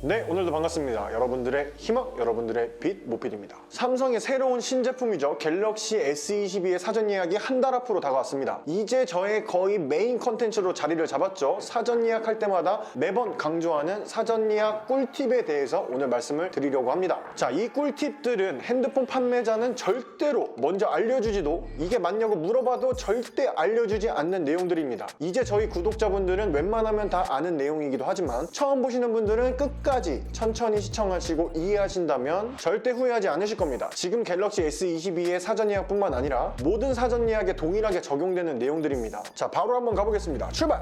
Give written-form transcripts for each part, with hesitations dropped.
네, 오늘도 반갑습니다. 여러분들의 희망, 여러분들의 빛, 모필입니다. 삼성의 새로운 신제품이죠. 갤럭시 S22의 사전 예약이 한 달 앞으로 다가왔습니다. 이제 저의 거의 메인 컨텐츠로 자리를 잡았죠. 사전 예약할 때마다 매번 강조하는 사전 예약 꿀팁에 대해서 오늘 말씀을 드리려고 합니다. 자, 이 꿀팁들은 핸드폰 판매자는 절대로 먼저 알려주지도, 이게 맞냐고 물어봐도 절대 알려주지 않는 내용들입니다. 이제 저희 구독자분들은 웬만하면 다 아는 내용이기도 하지만 처음 보시는 분들은 끝까지 천천히 시청하시고 이해하신다면 절대 후회하지 않으실 겁니다. 지금 갤럭시 S22의 사전 예약뿐만 아니라 모든 사전 예약에 동일하게 적용되는 내용들입니다. 자, 바로 한번 가보겠습니다. 출발!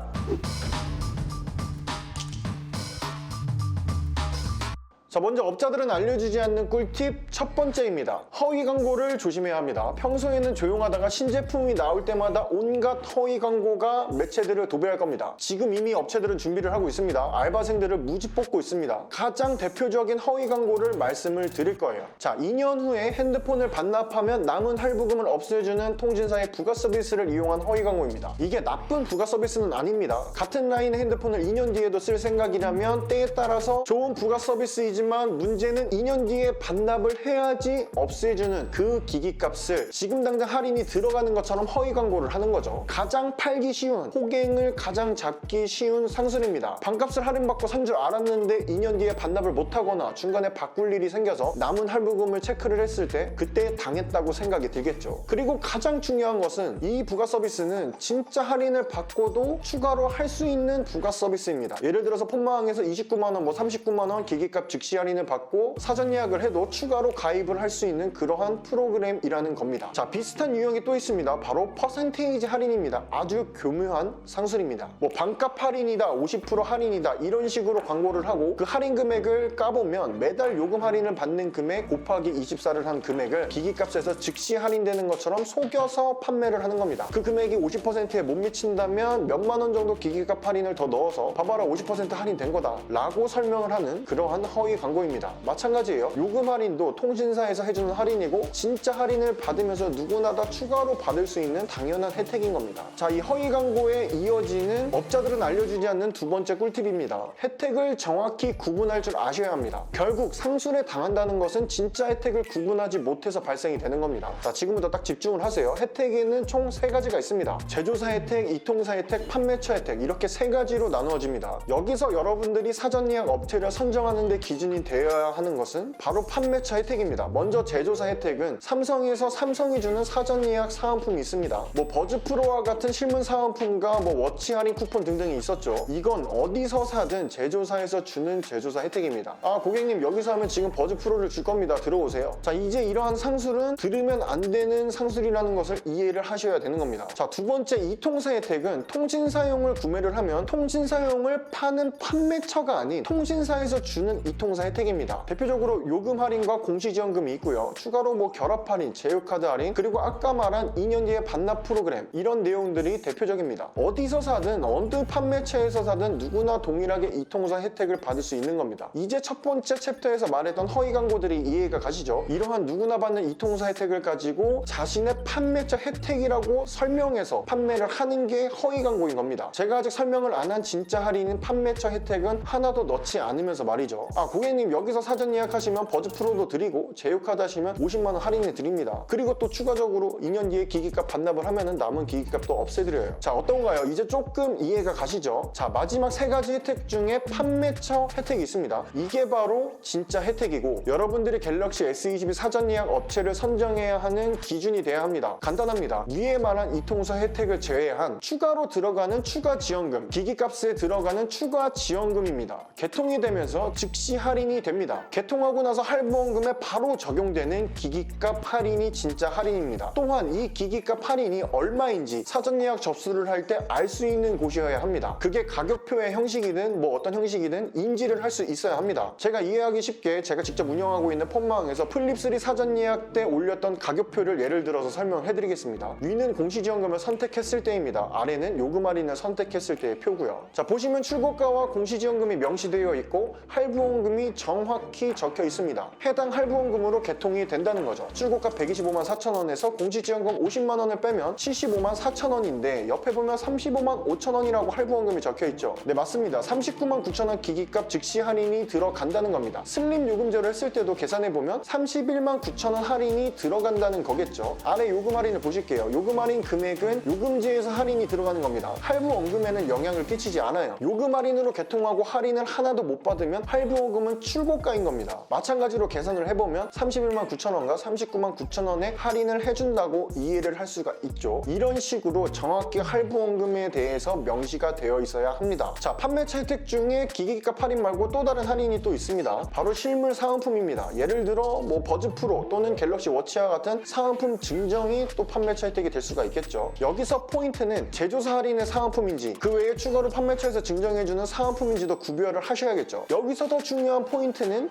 자, 먼저 업자들은 알려주지 않는 꿀팁 첫 번째입니다. 허위 광고를 조심해야 합니다. 평소에는 조용하다가 신제품이 나올 때마다 온갖 허위 광고가 매체들을 도배할 겁니다. 지금 이미 업체들은 준비를 하고 있습니다. 알바생들을 무지 뽑고 있습니다. 가장 대표적인 허위 광고를 말씀을 드릴 거예요. 자, 2년 후에 핸드폰을 반납하면 남은 할부금을 없애주는 통신사의 부가 서비스를 이용한 허위 광고입니다. 이게 나쁜 부가 서비스는 아닙니다. 같은 라인의 핸드폰을 2년 뒤에도 쓸 생각이라면 때에 따라서 좋은 부가 서비스이지만 문제는 2년 뒤에 반납을 해야지 없애주는 그 기기값을 지금 당장 할인이 들어가는 것처럼 허위 광고를 하는 거죠. 가장 팔기 쉬운, 호갱을 가장 잡기 쉬운 상술입니다. 반값을 할인받고 산 줄 알았는데 2년 뒤에 반납을 못하거나 중간에 바꿀 일이 생겨서 남은 할부금을 체크를 했을 때 그때 당했다고 생각이 들겠죠. 그리고 가장 중요한 것은 이 부가 서비스는 진짜 할인을 받고도 추가로 할 수 있는 부가 서비스입니다. 예를 들어서 폰마항에서 29만원, 39만원 기기값 즉시 할인을 받고 사전 예약을 해도 추가로 가입을 할 수 있는 그러한 프로그램이라는 겁니다. 자, 비슷한 유형이 또 있습니다. 바로 퍼센테이지 할인입니다. 아주 교묘한 상술입니다. 뭐 반값 할인이다, 50% 할인이다 이런 식으로 광고를 하고 그 할인 금액을 까보면 매달 요금 할인을 받는 금액 곱하기 24를 한 금액을 기기값에서 즉시 할인되는 것처럼 속여서 판매를 하는 겁니다. 그 금액이 50%에 못 미친다면 몇만 원 정도 기기값 할인을 더 넣어서 봐봐라 50% 할인된 거다 라고 설명을 하는 그러한 허위 광고입니다. 마찬가지예요. 요금 할인도 통신사에서 해주는 할인이고 진짜 할인을 받으면서 누구나 다 추가로 받을 수 있는 당연한 혜택인 겁니다. 자, 이 허위 광고에 이어지는 업자들은 알려주지 않는 두 번째 꿀팁입니다. 혜택을 정확히 구분할 줄 아셔야 합니다. 결국 상술에 당한다는 것은 진짜 혜택을 구분하지 못해서 발생이 되는 겁니다. 자, 지금부터 딱 집중을 하세요. 혜택에는 총 3가지가 있습니다. 제조사 혜택, 이통사 혜택, 판매처 혜택 이렇게 3가지로 나누어집니다. 여기서 여러분들이 사전 예약 업체를 선정하는 데 기준이 되어야 하는 것은 바로 판매처 혜택입니다. 먼저 제조사 혜택은 삼성에서 삼성이 주는 사전 예약 사은품이 있습니다. 뭐 버즈 프로와 같은 실문 사은품과 뭐 워치 할인 쿠폰 등등이 있었죠. 이건 어디서 사든 제조사에서 주는 제조사 혜택입니다. 아, 고객님 여기서 하면 지금 버즈 프로를 줄 겁니다. 들어오세요. 자, 이제 이러한 상술은 들으면 안 되는 상술이라는 것을 이해를 하셔야 되는 겁니다. 자, 두 번째 이통사 혜택은 통신사용을 구매를 하면 통신사용을 파는 판매처가 아닌 통신사에서 주는 이통사 혜택입니다. 대표적으로 요금 할인과 공시지원금이 있고요. 추가로 뭐 결합 할인, 제휴카드 할인, 그리고 아까 말한 2년 뒤에 반납 프로그램 이런 내용들이 대표적입니다. 어디서 사든 어느 판매처에서 사든 누구나 동일하게 이통사 혜택을 받을 수 있는 겁니다. 이제 첫 번째 챕터에서 말했던 허위 광고들이 이해가 가시죠? 이러한 누구나 받는 이통사 혜택을 가지고 자신의 판매처 혜택이라고 설명해서 판매를 하는 게 허위 광고인 겁니다. 제가 아직 설명을 안 한 진짜 할인인 판매처 혜택은 하나도 넣지 않으면서 말이죠. 아, 고객님 여기서 사전 예약하시면 버즈 프로도 드리고 제휴카드 하시면 50만원 할인해 드립니다. 그리고 또 추가적으로 2년 뒤에 기기값 반납을 하면 남은 기기값도 없애드려요. 자, 어떤가요? 이제 조금 이해가 가시죠? 자, 마지막 3가지 혜택 중에 판매처 혜택이 있습니다. 이게 바로 진짜 혜택이고 여러분들이 갤럭시 S22 사전 예약 업체를 선정해야 하는 기준이 돼야 합니다. 간단합니다. 위에 말한 이통사 혜택을 제외한 추가로 들어가는 추가 지원금, 기기값에 들어가는 추가 지원금입니다. 개통이 되면서 즉시 할인이 됩니다. 개통하고 나서 할부원금에 바로 적용되는 기기값 할인이 진짜 할인입니다. 또한 이 기기값 할인이 얼마인지 사전 예약 접수를 할 때 알 수 있는 곳이어야 합니다. 그게 가격표의 형식이든 뭐 어떤 형식이든 인지를 할 수 있어야 합니다. 제가 이해하기 쉽게 제가 직접 운영하고 있는 폰마항에서 플립3 사전 예약 때 올렸던 가격표를 예를 들어서 설명을 해드리겠습니다. 위는 공시지원금을 선택했을 때입니다. 아래는 요금 할인을 선택했을 때의 표고요. 자, 보시면 출고가와 공시지원금이 명시되어 있고 할부원금이 내용이 정확히 적혀 있습니다. 해당 할부원금으로 개통이 된다는 거죠. 출고가 125만 4천 원에서 공시지원금 50만 원을 빼면 75만 4천 원인데 옆에 보면 35만 5천 원이라고 할부원금이 적혀 있죠. 네, 맞습니다. 39만 9천 원 기기값 즉시 할인이 들어간다는 겁니다. 슬림 요금제로 했을 때도 계산해보면 31만 9천 원 할인이 들어간다는 거겠죠. 아래 요금 할인을 보실게요. 요금 할인 금액은 요금제에서 할인이 들어가는 겁니다. 할부원금에는 영향을 끼치지 않아요. 요금 할인으로 개통하고 할인을 하나도 못 받으면 할부원금은 출고가인 겁니다. 마찬가지로 계산을 해보면 31만 9천 원과 39만 9천 원의 할인을 해준다고 이해를 할 수가 있죠. 이런 식으로 정확히 할부원금에 대해서 명시가 되어 있어야 합니다. 자, 판매차 혜택 중에 기기값 할인 말고 또 다른 할인이 또 있습니다. 바로 실물 사은품입니다. 예를 들어 뭐 버즈 프로 또는 갤럭시 워치와 같은 사은품 증정이 또 판매차 혜택이 될 수가 있겠죠. 여기서 포인트는 제조사 할인의 사은품인지 그 외에 추가로 판매차에서 증정해주는 사은품인지도 구별을 하셔야겠죠. 여기서 더 중요한 포인트는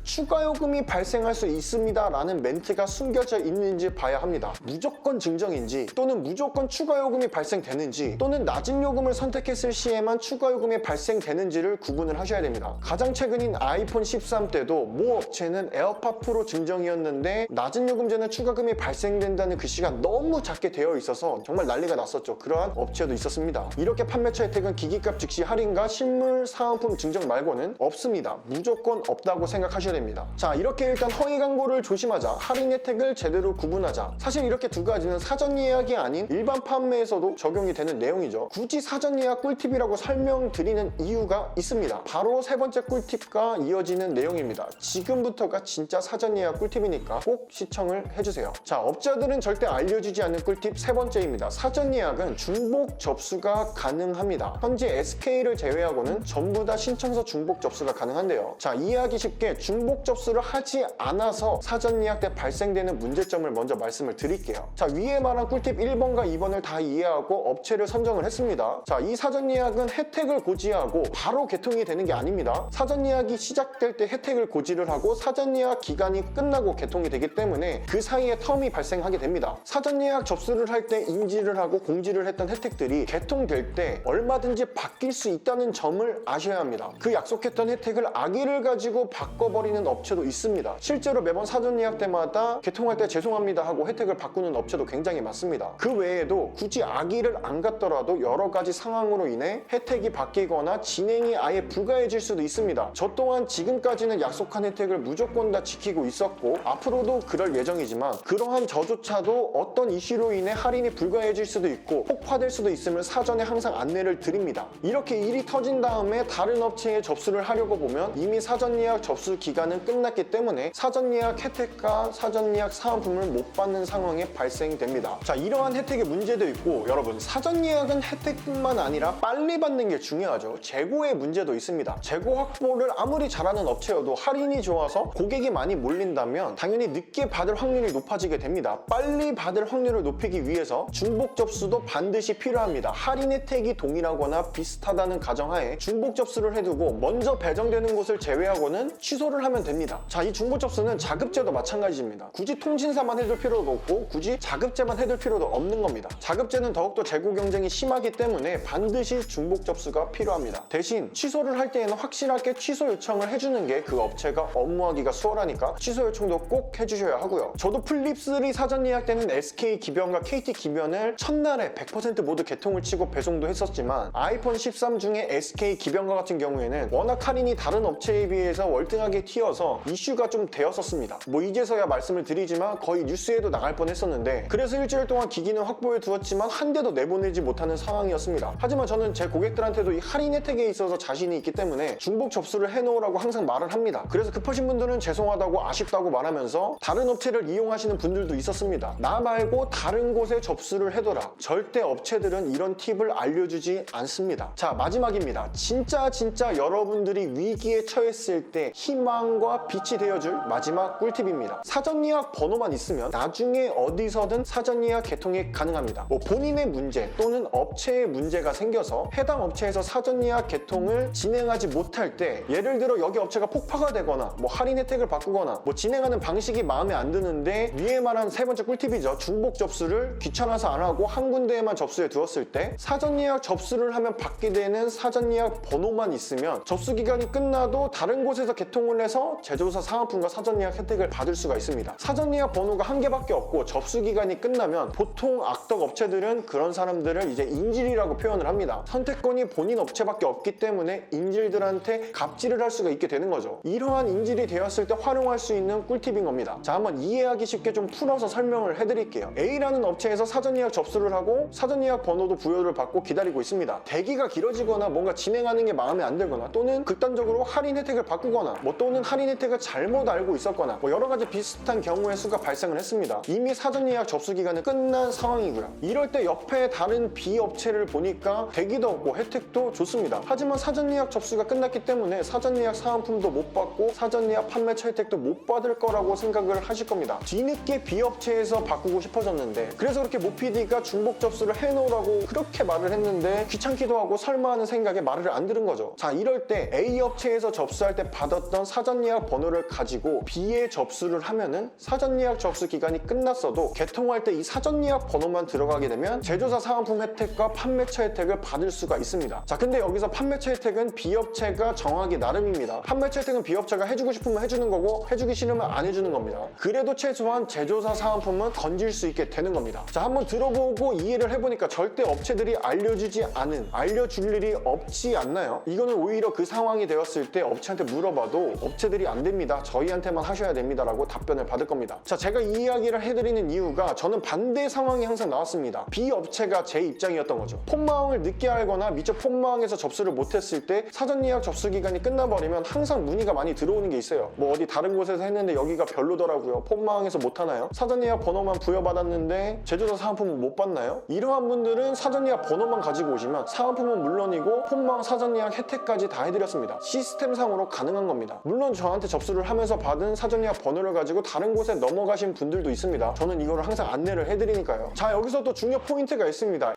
추가 요금이 발생할 수 있습니다 라는 멘트가 숨겨져 있는지 봐야 합니다. 무조건 증정인지 또는 무조건 추가 요금이 발생되는지 또는 낮은 요금을 선택했을 시에만 추가 요금이 발생되는지를 구분을 하셔야 됩니다. 가장 최근인 아이폰 13 때도 모 업체는 에어팟 프로 증정이었는데 낮은 요금제는 추가금이 발생된다는 글씨가 너무 작게 되어 있어서 정말 난리가 났었죠. 그러한 업체도 있었습니다. 이렇게 판매차 혜택은 기기값 즉시 할인과 실물 사은품 증정 말고는 없습니다. 무조건 없다고 생각하셔야 됩니다. 자, 이렇게 일단 허위 광고를 조심하자, 할인 혜택을 제대로 구분하자. 사실 이렇게 두 가지는 사전 예약이 아닌 일반 판매에서도 적용이 되는 내용이죠. 굳이 사전 예약 꿀팁이라고 설명드리는 이유가 있습니다. 바로 세 번째 꿀팁과 이어지는 내용입니다. 지금부터가 진짜 사전 예약 꿀팁이니까 꼭 시청을 해주세요. 자, 업자들은 절대 알려주지 않는 꿀팁 세 번째입니다. 사전 예약은 중복 접수가 가능합니다. 현재 SK를 제외하고는 전부 다 신청서 중복 접수가 가능한데요. 자, 이해하기 쉽게 중복 접수를 하지 않아서 사전 예약 때 발생되는 문제점을 먼저 말씀을 드릴게요. 자, 위에 말한 꿀팁 1번과 2번을 다 이해하고 업체를 선정을 했습니다. 자, 이 사전 예약은 혜택을 고지하고 바로 개통이 되는 게 아닙니다. 사전 예약이 시작될 때 혜택을 고지를 하고 사전 예약 기간이 끝나고 개통이 되기 때문에 그 사이에 텀이 발생하게 됩니다. 사전 예약 접수를 할 때 인지를 하고 공지를 했던 혜택들이 개통될 때 얼마든지 바뀔 수 있다는 점을 아셔야 합니다. 그 약속했던 혜택을 악의를 가지고 바꿔버리는 업체도 있습니다. 실제로 매번 사전 예약 때마다 개통할 때 죄송합니다 하고 혜택을 바꾸는 업체도 굉장히 많습니다. 그 외에도 굳이 악의를 안 갖더라도 여러 가지 상황으로 인해 혜택이 바뀌거나 진행이 아예 불가해질 수도 있습니다. 저 또한 지금까지는 약속한 혜택을 무조건 다 지키고 있었고 앞으로도 그럴 예정이지만 그러한 저조차도 어떤 이슈로 인해 할인이 불가해질 수도 있고 폭파될 수도 있음을 사전에 항상 안내를 드립니다. 이렇게 일이 터진 다음에 다른 업체에 접수를 하려고 보면 이미 사전 예약 접수 기간은 끝났기 때문에 사전 예약 혜택과 사전 예약 사은품을 못 받는 상황이 발생됩니다. 자, 이러한 혜택의 문제도 있고 여러분, 사전 예약은 혜택뿐만 아니라 빨리 받는 게 중요하죠. 재고의 문제도 있습니다. 재고 확보를 아무리 잘하는 업체여도 할인이 좋아서 고객이 많이 몰린다면 당연히 늦게 받을 확률이 높아지게 됩니다. 빨리 받을 확률을 높이기 위해서 중복 접수도 반드시 필요합니다. 할인 혜택이 동일하거나 비슷하다는 가정하에 중복 접수를 해두고 먼저 배정되는 곳을 제외하고는 취소를 하면 됩니다. 자, 이 중복 접수는 자급제도 마찬가지입니다. 굳이 통신사만 해둘 필요도 없고 굳이 자급제만 해둘 필요도 없는 겁니다. 자급제는 더욱더 재고 경쟁이 심하기 때문에 반드시 중복 접수가 필요합니다. 대신 취소를 할 때에는 확실하게 취소 요청을 해주는 게 그 업체가 업무하기가 수월하니까 취소 요청도 꼭 해주셔야 하고요. 저도 플립3 사전 예약 때는 SK 기변과 KT 기변을 첫날에 100% 모두 개통을 치고 배송도 했었지만 아이폰 13 중에 SK 기변과 같은 경우에는 워낙 할인이 다른 업체에 비해서 월등하게 튀어서 이슈가 좀 되었었습니다. 뭐 이제서야 말씀을 드리지만 거의 뉴스에도 나갈 뻔했었는데 그래서 일주일 동안 기기는 확보해 두었지만 한 대도 내보내지 못하는 상황이었습니다. 하지만 저는 제 고객들한테도 이 할인 혜택에 있어서 자신이 있기 때문에 중복 접수를 해놓으라고 항상 말을 합니다. 그래서 급하신 분들은 죄송하다고 아쉽다고 말하면서 다른 업체를 이용하시는 분들도 있었습니다. 나 말고 다른 곳에 접수를 해둬라. 절대 업체들은 이런 팁을 알려주지 않습니다. 자, 마지막입니다. 진짜 여러분들이 위기에 처했을 때 희망 영상과 빛이 되어줄 마지막 꿀팁입니다. 사전 예약 번호만 있으면 나중에 어디서든 사전 예약 개통이 가능합니다. 본인의 문제 또는 업체의 문제가 생겨서 해당 업체에서 사전 예약 개통을 진행하지 못할 때, 예를 들어 여기 업체가 폭파가 되거나 할인 혜택을 바꾸거나 진행하는 방식이 마음에 안 드는데, 위에 말한 세 번째 꿀팁이죠. 중복 접수를 귀찮아서 안 하고 한 군데에만 접수해 두었을 때 사전 예약 접수를 하면 받게 되는 사전 예약 번호만 있으면 접수 기간이 끝나도 다른 곳에서 개통을 해서 제조사 사은품과 사전 예약 혜택을 받을 수가 있습니다. 사전 예약 번호가 한 개밖에 없고 접수 기간이 끝나면 보통 악덕 업체들은 그런 사람들을 이제 인질이라고 표현을 합니다. 선택권이 본인 업체밖에 없기 때문에 인질들한테 갑질을 할 수가 있게 되는 거죠. 이러한 인질이 되었을 때 활용할 수 있는 꿀팁인 겁니다. 자, 한번 이해하기 쉽게 좀 풀어서 설명을 해드릴게요. A라는 업체에서 사전 예약 접수를 하고 사전 예약 번호도 부여를 받고 기다리고 있습니다. 대기가 길어지거나 뭔가 진행하는 게 마음에 안 들거나 또는 극단적으로 할인 혜택을 바꾸거나 또는 할인 혜택을 잘못 알고 있었거나 여러 가지 비슷한 경우의 수가 발생을 했습니다. 이미 사전 예약 접수 기간은 끝난 상황이고요. 이럴 때 옆에 다른 B 업체를 보니까 대기도 없고 혜택도 좋습니다. 하지만 사전 예약 접수가 끝났기 때문에 사전 예약 사은품도 못 받고 사전 예약 판매처 혜택도 못 받을 거라고 생각을 하실 겁니다. 뒤늦게 B 업체에서 바꾸고 싶어졌는데, 그래서 그렇게 모PD가 중복 접수를 해놓으라고 그렇게 말을 했는데 귀찮기도 하고 설마 하는 생각에 말을 안 들은 거죠. 자, 이럴 때 A 업체에서 접수할 때 받았던 사전 예약 번호를 가지고 B에 접수를 하면은 사전 예약 접수 기간이 끝났어도 개통할 때 이 사전 예약 번호만 들어가게 되면 제조사 사은품 혜택과 판매처 혜택을 받을 수가 있습니다. 자, 근데 여기서 판매처 혜택은 B 업체가 정하기 나름입니다. 판매처 혜택은 B 업체가 해주고 싶으면 해주는 거고 해주기 싫으면 안 해주는 겁니다. 그래도 최소한 제조사 사은품은 건질 수 있게 되는 겁니다. 자, 한번 들어보고 이해를 해보니까 절대 업체들이 알려주지 않은, 알려줄 일이 없지 않나요? 이거는 오히려 그 상황이 되었을 때 업체한테 물어봐도 업체들이 안 됩니다, 저희한테만 하셔야 됩니다 라고 답변을 받을 겁니다. 자, 제가 이 이야기를 해드리는 이유가 저는 반대 상황이 항상 나왔습니다. B 업체가 제 입장이었던 거죠. 폰마왕을 늦게 알거나 미처 폰마왕에서 접수를 못했을 때 사전 예약 접수 기간이 끝나버리면 항상 문의가 많이 들어오는 게 있어요. 어디 다른 곳에서 했는데 여기가 별로더라고요, 폰마왕에서 못하나요? 사전 예약 번호만 부여받았는데 제조사 사은품은 못 받나요? 이러한 분들은 사전 예약 번호만 가지고 오시면 사은품은 물론이고 폰마왕 사전 예약 혜택까지 다 해드렸습니다. 시스템상으로 가능한 겁니다. 물론 저한테 접수를 하면서 받은 사전 예약 번호를 가지고 다른 곳에 넘어가신 분들도 있습니다. 저는 이거를 항상 안내를 해드리니까요. 자, 여기서 또 중요 포인트가 있습니다.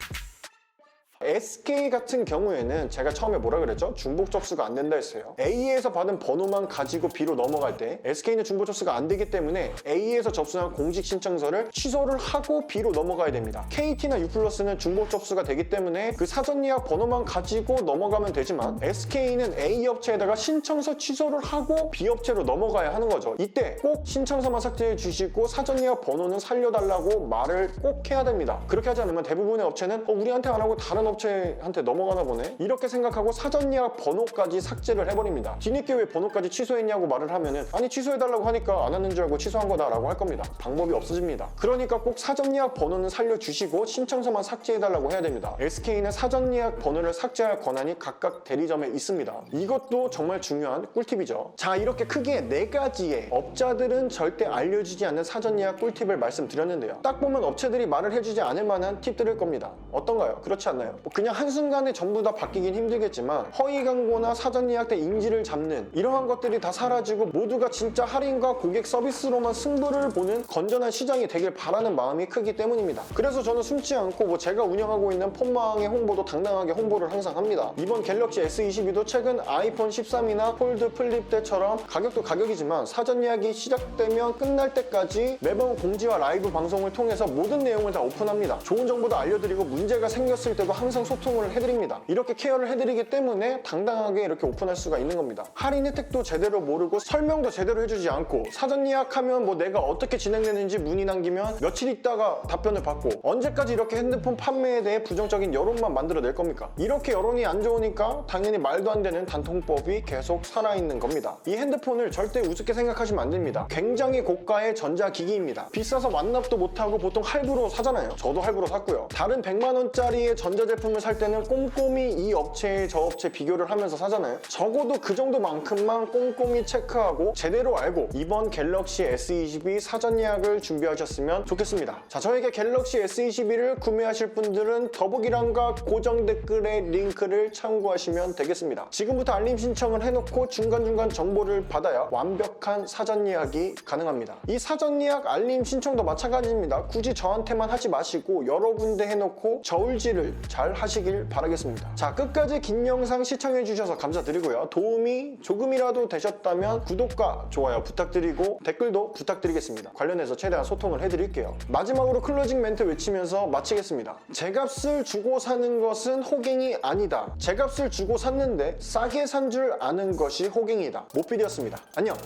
SK 같은 경우에는 제가 처음에 뭐라 그랬죠? 중복 접수가 안 된다 했어요. A에서 받은 번호만 가지고 B로 넘어갈 때 SK는 중복 접수가 안 되기 때문에 A에서 접수한 공식 신청서를 취소를 하고 B로 넘어가야 됩니다. KT나 U+는 중복 접수가 되기 때문에 그 사전 예약 번호만 가지고 넘어가면 되지만 SK는 A 업체에다가 신청서 취소를 하고 B 업체로 넘어가야 하는 거죠. 이때 꼭 신청서만 삭제해 주시고 사전 예약 번호는 살려달라고 말을 꼭 해야 됩니다. 그렇게 하지 않으면 대부분의 업체는 우리한테 안 하고 다른 업체한테 넘어가나 보네, 이렇게 생각하고 사전 예약 번호까지 삭제를 해버립니다. 뒤늦게 왜 번호까지 취소했냐고 말을 하면은 아니 취소해달라고 하니까 안 하는 줄 알고 취소한 거다 라고 할 겁니다. 방법이 없어집니다. 그러니까 꼭 사전 예약 번호는 살려주시고 신청서만 삭제해달라고 해야 됩니다. SK는 사전 예약 번호를 삭제할 권한이 각각 대리점에 있습니다. 이것도 정말 중요한 꿀팁이죠. 자, 이렇게 크게 4가지의 업자들은 절대 알려주지 않는 사전 예약 꿀팁을 말씀드렸는데요. 딱 보면 업체들이 말을 해주지 않을 만한 팁들일 겁니다. 어떤가요? 그렇지 않나요? 그냥 한순간에 전부 다 바뀌긴 힘들겠지만 허위 광고나 사전 예약 때 인지를 잡는 이러한 것들이 다 사라지고 모두가 진짜 할인과 고객 서비스로만 승부를 보는 건전한 시장이 되길 바라는 마음이 크기 때문입니다. 그래서 저는 숨지 않고 제가 운영하고 있는 폰마왕의 홍보도 당당하게 홍보를 항상 합니다. 이번 갤럭시 S22도 최근 아이폰 13이나 폴드 플립 때처럼 가격도 가격이지만 사전 예약이 시작되면 끝날 때까지 매번 공지와 라이브 방송을 통해서 모든 내용을 다 오픈합니다. 좋은 정보도 알려드리고 문제가 생겼을 때도 항상 소통을 해드립니다. 이렇게 케어를 해드리기 때문에 당당하게 이렇게 오픈할 수가 있는 겁니다. 할인 혜택도 제대로 모르고 설명도 제대로 해주지 않고 사전 예약하면 내가 어떻게 진행되는지 문의 남기면 며칠 있다가 답변을 받고 언제까지 이렇게 핸드폰 판매에 대해 부정적인 여론만 만들어낼 겁니까? 이렇게 여론이 안 좋으니까 당연히 말도 안 되는 단통법이 계속 살아있는 겁니다. 이 핸드폰을 절대 우습게 생각하시면 안 됩니다. 굉장히 고가의 전자기기입니다. 비싸서 완납도 못하고 보통 할부로 사잖아요. 저도 할부로 샀고요. 다른 100만 원짜리의 전자제품 전자제품을 살 때는 꼼꼼히 이 업체에 저 업체 비교를 하면서 사잖아요. 적어도 그 정도만큼만 꼼꼼히 체크하고 제대로 알고 이번 갤럭시 S22 사전 예약을 준비하셨으면 좋겠습니다. 자, 저에게 갤럭시 S22를 구매하실 분들은 더보기란과 고정 댓글의 링크를 참고하시면 되겠습니다. 지금부터 알림 신청을 해놓고 중간중간 정보를 받아야 완벽한 사전 예약이 가능합니다. 이 사전 예약 알림 신청도 마찬가지입니다. 굳이 저한테만 하지 마시고 여러 군데 해놓고 저울질을 잘 하시길 바라겠습니다. 자, 끝까지 긴 영상 시청해주셔서 감사드리고요. 도움이 조금이라도 되셨다면 구독과 좋아요 부탁드리고 댓글도 부탁드리겠습니다. 관련해서 최대한 소통을 해드릴게요. 마지막으로 클로징 멘트 외치면서 마치겠습니다. 제값을 주고 사는 것은 호갱이 아니다. 제값을 주고 샀는데 싸게 산 줄 아는 것이 호갱이다. 모필이었습니다. 안녕.